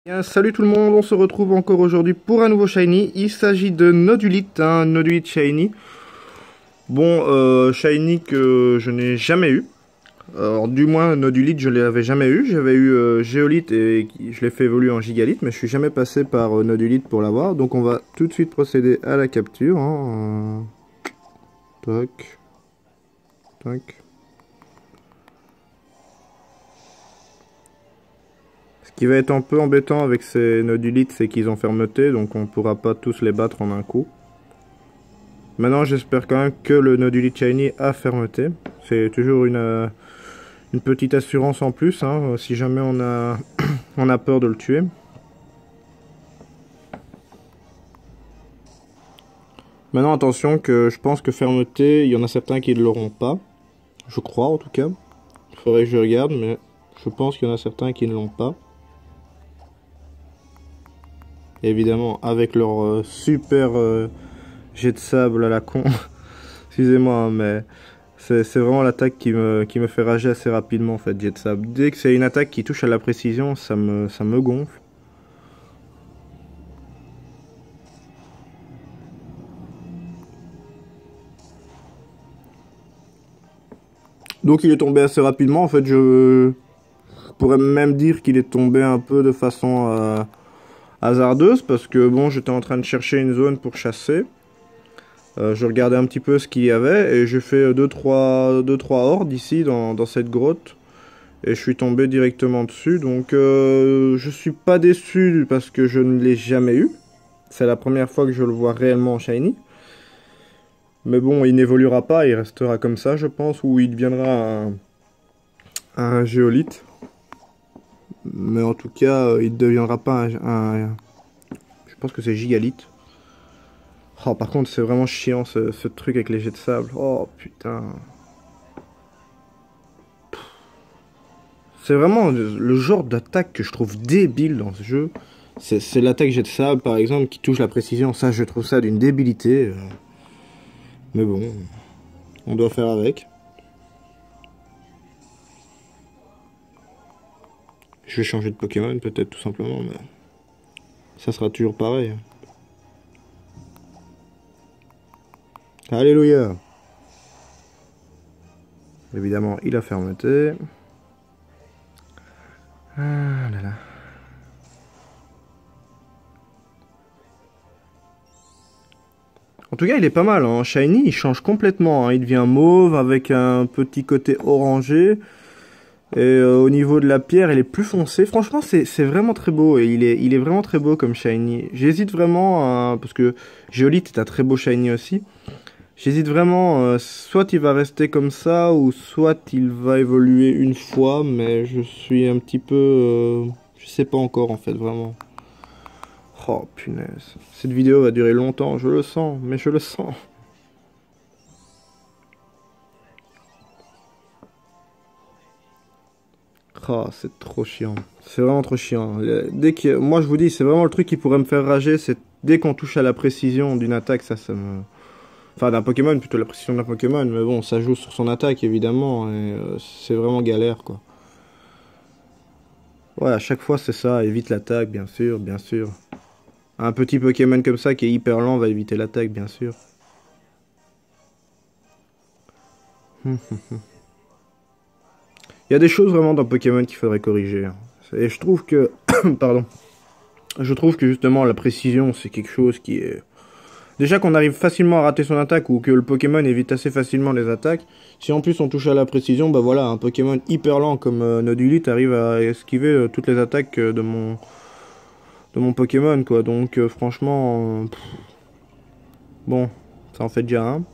Bien, salut tout le monde, on se retrouve encore aujourd'hui pour un nouveau shiny. Il s'agit de Nodulite, un Nodulite shiny. Bon, shiny que je n'ai jamais eu. Alors, du moins, Nodulite, je l'avais jamais eu. J'avais eu Géolite et je l'ai fait évoluer en Gigalite, mais je suis jamais passé par Nodulite pour l'avoir. Donc, on va tout de suite procéder à la capture. Hein. Tac. Tac. Ce qui va être un peu embêtant avec ces Nodulites, c'est qu'ils ont fermeté, donc on pourra pas tous les battre en un coup. Maintenant, j'espère quand même que le Nodulite Shiny a fermeté. C'est toujours une petite assurance en plus, hein, si jamais on a peur de le tuer. Maintenant, attention que je pense que fermeté, il y en a certains qui ne l'auront pas. Je crois en tout cas. Il faudrait que je regarde, mais je pense qu'il y en a certains qui ne l'ont pas. Et évidemment, avec leur super jet de sable à la con. Excusez-moi, hein, mais c'est vraiment l'attaque qui me fait rager assez rapidement en fait, jet de sable. Dès que c'est une attaque qui touche à la précision, ça me gonfle. Donc il est tombé assez rapidement, en fait je pourrais même dire qu'il est tombé un peu de façon hasardeuse, parce que bon, j'étais en train de chercher une zone pour chasser. Je regardais un petit peu ce qu'il y avait et j'ai fait 2-3 hordes ici dans cette grotte. Et je suis tombé directement dessus, donc je suis pas déçu parce que je ne l'ai jamais eu. C'est la première fois que je le vois réellement en shiny. Mais bon, il n'évoluera pas, il restera comme ça, je pense, ou il deviendra un géolite. Mais en tout cas, il ne deviendra pas je pense que c'est gigalite. Oh, par contre, c'est vraiment chiant ce truc avec les jets de sable. Oh putain. C'est vraiment le genre d'attaque que je trouve débile dans ce jeu. C'est l'attaque jet de sable, par exemple, qui touche la précision. Ça, je trouve ça d'une débilité. Mais bon, on doit faire avec. Je vais changer de Pokémon, peut-être, tout simplement, mais ça sera toujours pareil. Alléluia. Évidemment, il a fermeté. Ah là là. En tout cas, il est pas mal, hein. Shiny, il change complètement, hein. Il devient mauve avec un petit côté orangé. Et au niveau de la pierre, elle est plus foncée. Franchement, c'est vraiment très beau. Et il est vraiment très beau comme shiny. J'hésite vraiment, parce que Géolite est un très beau shiny aussi. J'hésite vraiment, soit il va rester comme ça, ou soit il va évoluer une fois. Mais je suis un petit peu... je sais pas encore en fait, vraiment. Oh punaise. Cette vidéo va durer longtemps, je le sens. Mais je le sens. Oh, c'est trop chiant. C'est vraiment trop chiant. Moi, je vous dis, c'est vraiment le truc qui pourrait me faire rager, c'est dès qu'on touche à la précision d'une attaque, ça me... Enfin, d'un Pokémon, plutôt la précision d'un Pokémon, mais bon, ça joue sur son attaque, évidemment, et c'est vraiment galère, quoi. Ouais, à chaque fois, c'est ça, évite l'attaque, bien sûr, bien sûr. Un petit Pokémon comme ça, qui est hyper lent, va éviter l'attaque, bien sûr. Il y a des choses vraiment dans Pokémon qu'il faudrait corriger, hein. Et je trouve que... Pardon. Je trouve que justement la précision c'est quelque chose qui est... Déjà qu'on arrive facilement à rater son attaque ou que le Pokémon évite assez facilement les attaques. Si en plus on touche à la précision, bah voilà, un Pokémon hyper lent comme Nodulite arrive à esquiver toutes les attaques de mon Pokémon quoi. Donc franchement, bon, ça en fait déjà un.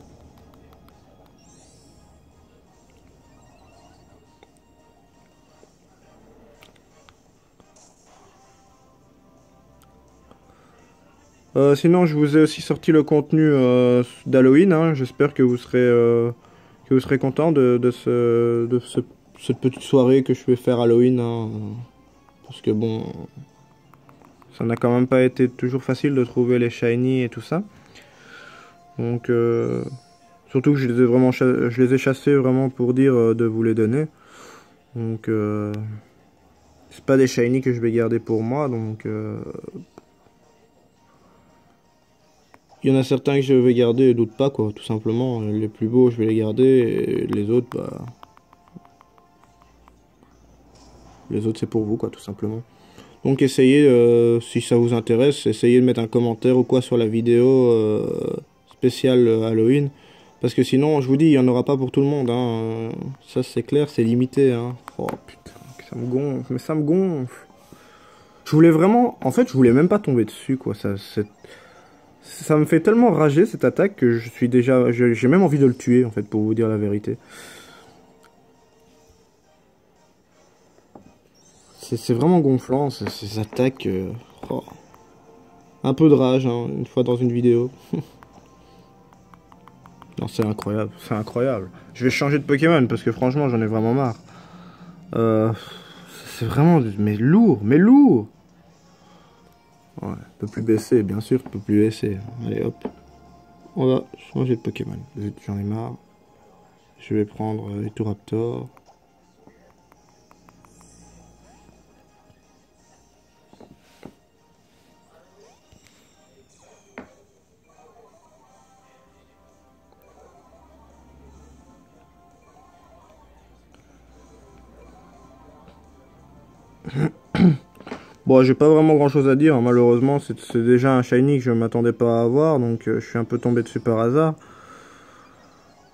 Sinon, je vous ai aussi sorti le contenu d'Halloween, hein. J'espère que vous serez content cette petite soirée que je vais faire Halloween, hein. Parce que bon, ça n'a quand même pas été toujours facile de trouver les shiny et tout ça. Donc, surtout que je les ai je les ai chassés vraiment pour dire de vous les donner. Donc, C'est pas des shiny que je vais garder pour moi, donc... Il y en a certains que je vais garder et d'autres pas, quoi, tout simplement. Les plus beaux, je vais les garder, et les autres, bah... Les autres, c'est pour vous, quoi, tout simplement. Donc essayez, si ça vous intéresse, essayez de mettre un commentaire ou quoi sur la vidéo spéciale Halloween. Parce que sinon, je vous dis, il n'y en aura pas pour tout le monde. Hein. Ça, c'est clair, c'est limité. Hein. Oh putain, ça me gonfle, mais ça me gonfle. Je voulais vraiment... En fait, je voulais même pas tomber dessus, quoi. Ça me fait tellement rager, cette attaque, que je suis déjà... J'ai même envie de le tuer, en fait, pour vous dire la vérité. C'est vraiment gonflant, ces attaques. Oh. Un peu de rage, hein, une fois dans une vidéo. Non, c'est incroyable, c'est incroyable. Je vais changer de Pokémon, parce que franchement, j'en ai vraiment marre. C'est vraiment... Mais lourd, mais lourd. Ouais, peut plus baisser, bien sûr, peut plus baisser. Allez, hop. On va changer de Pokémon. J'en ai marre. Je vais prendre Eturaptor. Bon, j'ai pas vraiment grand chose à dire, hein. Malheureusement, c'est déjà un shiny que je m'attendais pas à avoir, donc je suis un peu tombé dessus par hasard.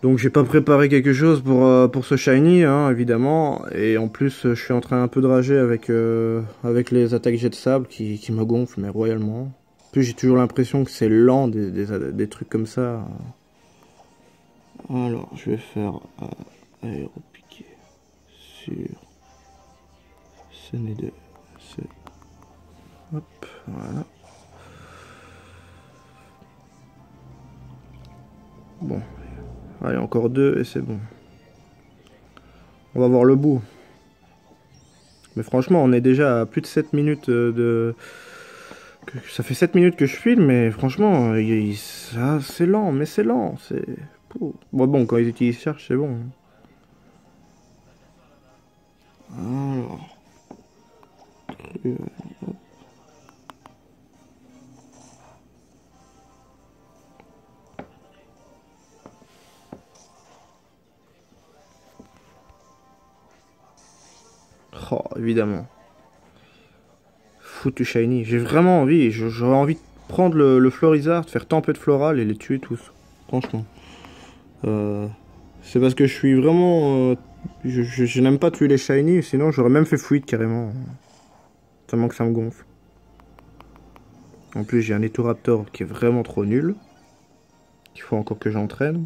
Donc j'ai pas préparé quelque chose pour ce shiny, hein, évidemment, et en plus je suis en train un peu de rager avec les attaques jet de sable qui me gonflent, mais royalement. En plus j'ai toujours l'impression que c'est lent des trucs comme ça. Alors je vais faire aéropiqué sur CN2. Hop, voilà. Bon, allez, encore deux et c'est bon. On va voir le bout. Mais franchement, on est déjà à plus de 7 minutes Ça fait 7 minutes que je filme, mais franchement, c'est lent, mais c'est lent. Bon, quand ils utilisent Charge, c'est bon. Alors... Oh, évidemment. Foutu shiny. J'ai vraiment envie. J'aurais envie de prendre le Florizard, de faire tempête florale et les tuer tous. Franchement. C'est parce que je suis vraiment... je n'aime pas tuer les shiny, sinon j'aurais même fait fuite carrément. Tellement que ça me gonfle. En plus, j'ai un Eturaptor qui est vraiment trop nul. Il faut encore que j'entraîne.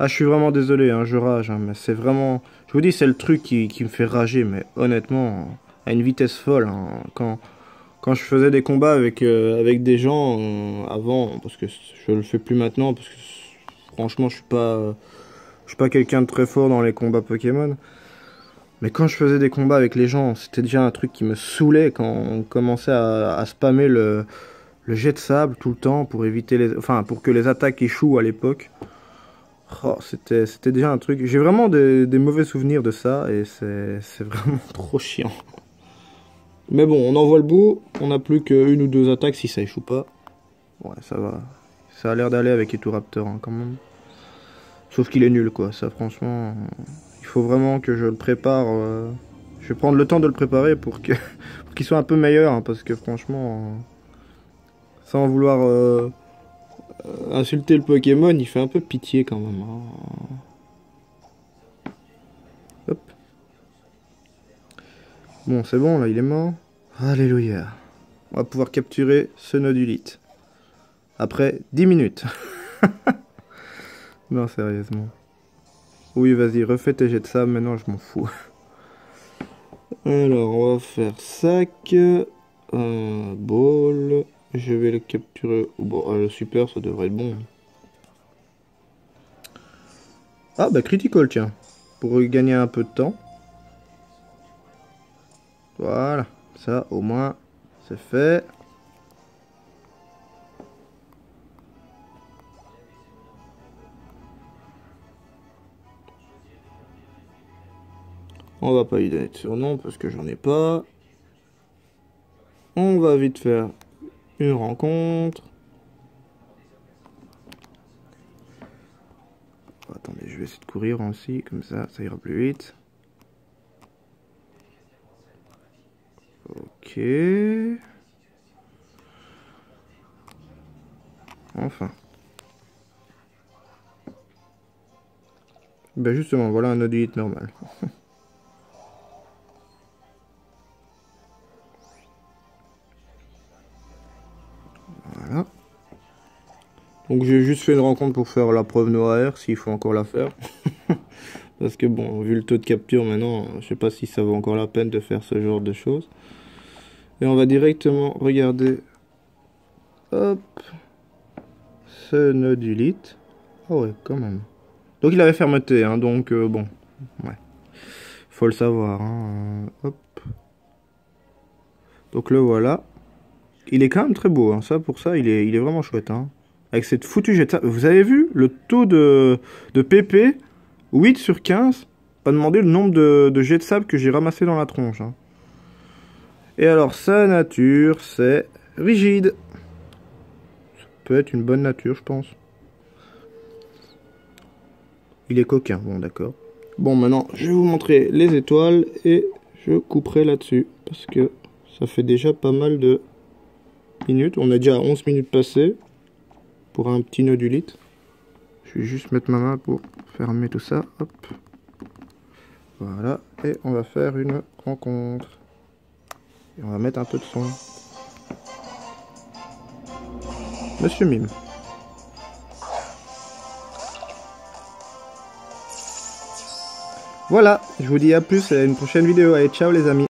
Ah, je suis vraiment désolé, hein, je rage, hein, mais c'est vraiment... Je vous dis, c'est le truc qui me fait rager, mais honnêtement, à une vitesse folle. Hein, quand je faisais des combats avec des gens avant, parce que je le fais plus maintenant, parce que franchement, je suis pas quelqu'un de très fort dans les combats Pokémon. Mais quand je faisais des combats avec les gens, c'était déjà un truc qui me saoulait quand on commençait à spammer le jet de sable tout le temps pour éviter enfin, pour que les attaques échouent à l'époque. Oh, c'était déjà un truc. J'ai vraiment des mauvais souvenirs de ça et c'est vraiment trop chiant. Mais bon, on en voit le bout. On n'a plus qu'une ou deux attaques si ça échoue pas. Ouais, ça va. Ça a l'air d'aller avec Eturaptor hein, quand même. Sauf qu'il est nul quoi. Ça franchement, il faut vraiment que je le prépare. Je vais prendre le temps de le préparer pour qu'il soit un peu meilleur hein, parce que franchement, sans vouloir insulter le Pokémon, il fait un peu pitié quand même. Hein. Hop. Bon, c'est bon, là, il est mort. Alléluia. On va pouvoir capturer ce nodulite. Après 10 minutes. Non, sérieusement. Oui, vas-y, refais tes jets de sable, maintenant je m'en fous. Alors, on va faire sac. Ball. Je vais le capturer. Bon, le super, ça devrait être bon. Ah, bah, critical, tiens. Pour gagner un peu de temps. Voilà. Ça, au moins, c'est fait. On va pas lui donner de surnom parce que j'en ai pas. On va vite faire une rencontre. Attendez, je vais essayer de courir aussi, comme ça ira plus vite. Ok. Enfin. Ben justement, voilà un nodulite normal. Voilà. Donc j'ai juste fait une rencontre pour faire la preuve noire, s'il faut encore la faire. Parce que bon, vu le taux de capture maintenant, je sais pas si ça vaut encore la peine de faire ce genre de choses. Et on va directement regarder. Hop. Ce nodulite. Ah ouais, quand même. Donc il avait fermeté, hein, donc bon. Ouais. Faut le savoir, hein. Hop. Donc le voilà. Il est quand même très beau, hein. Ça, pour ça, il est vraiment chouette, hein. Avec cette foutue jet de sable. Vous avez vu le taux de PP 8 sur 15. Pas demander le nombre de jets de sable que j'ai ramassé dans la tronche, hein. Et alors, sa nature, c'est rigide. Ça peut être une bonne nature, je pense. Il est coquin, bon, d'accord. Bon, maintenant, je vais vous montrer les étoiles et je couperai là-dessus. Parce que ça fait déjà pas mal de minutes. On a déjà 11 minutes passées pour un petit nodulite. Je vais juste mettre ma main pour fermer tout ça. Hop. Voilà. Et on va faire une rencontre. Et on va mettre un peu de son. Monsieur Mime. Voilà. Je vous dis à plus à une prochaine vidéo. Allez, ciao les amis.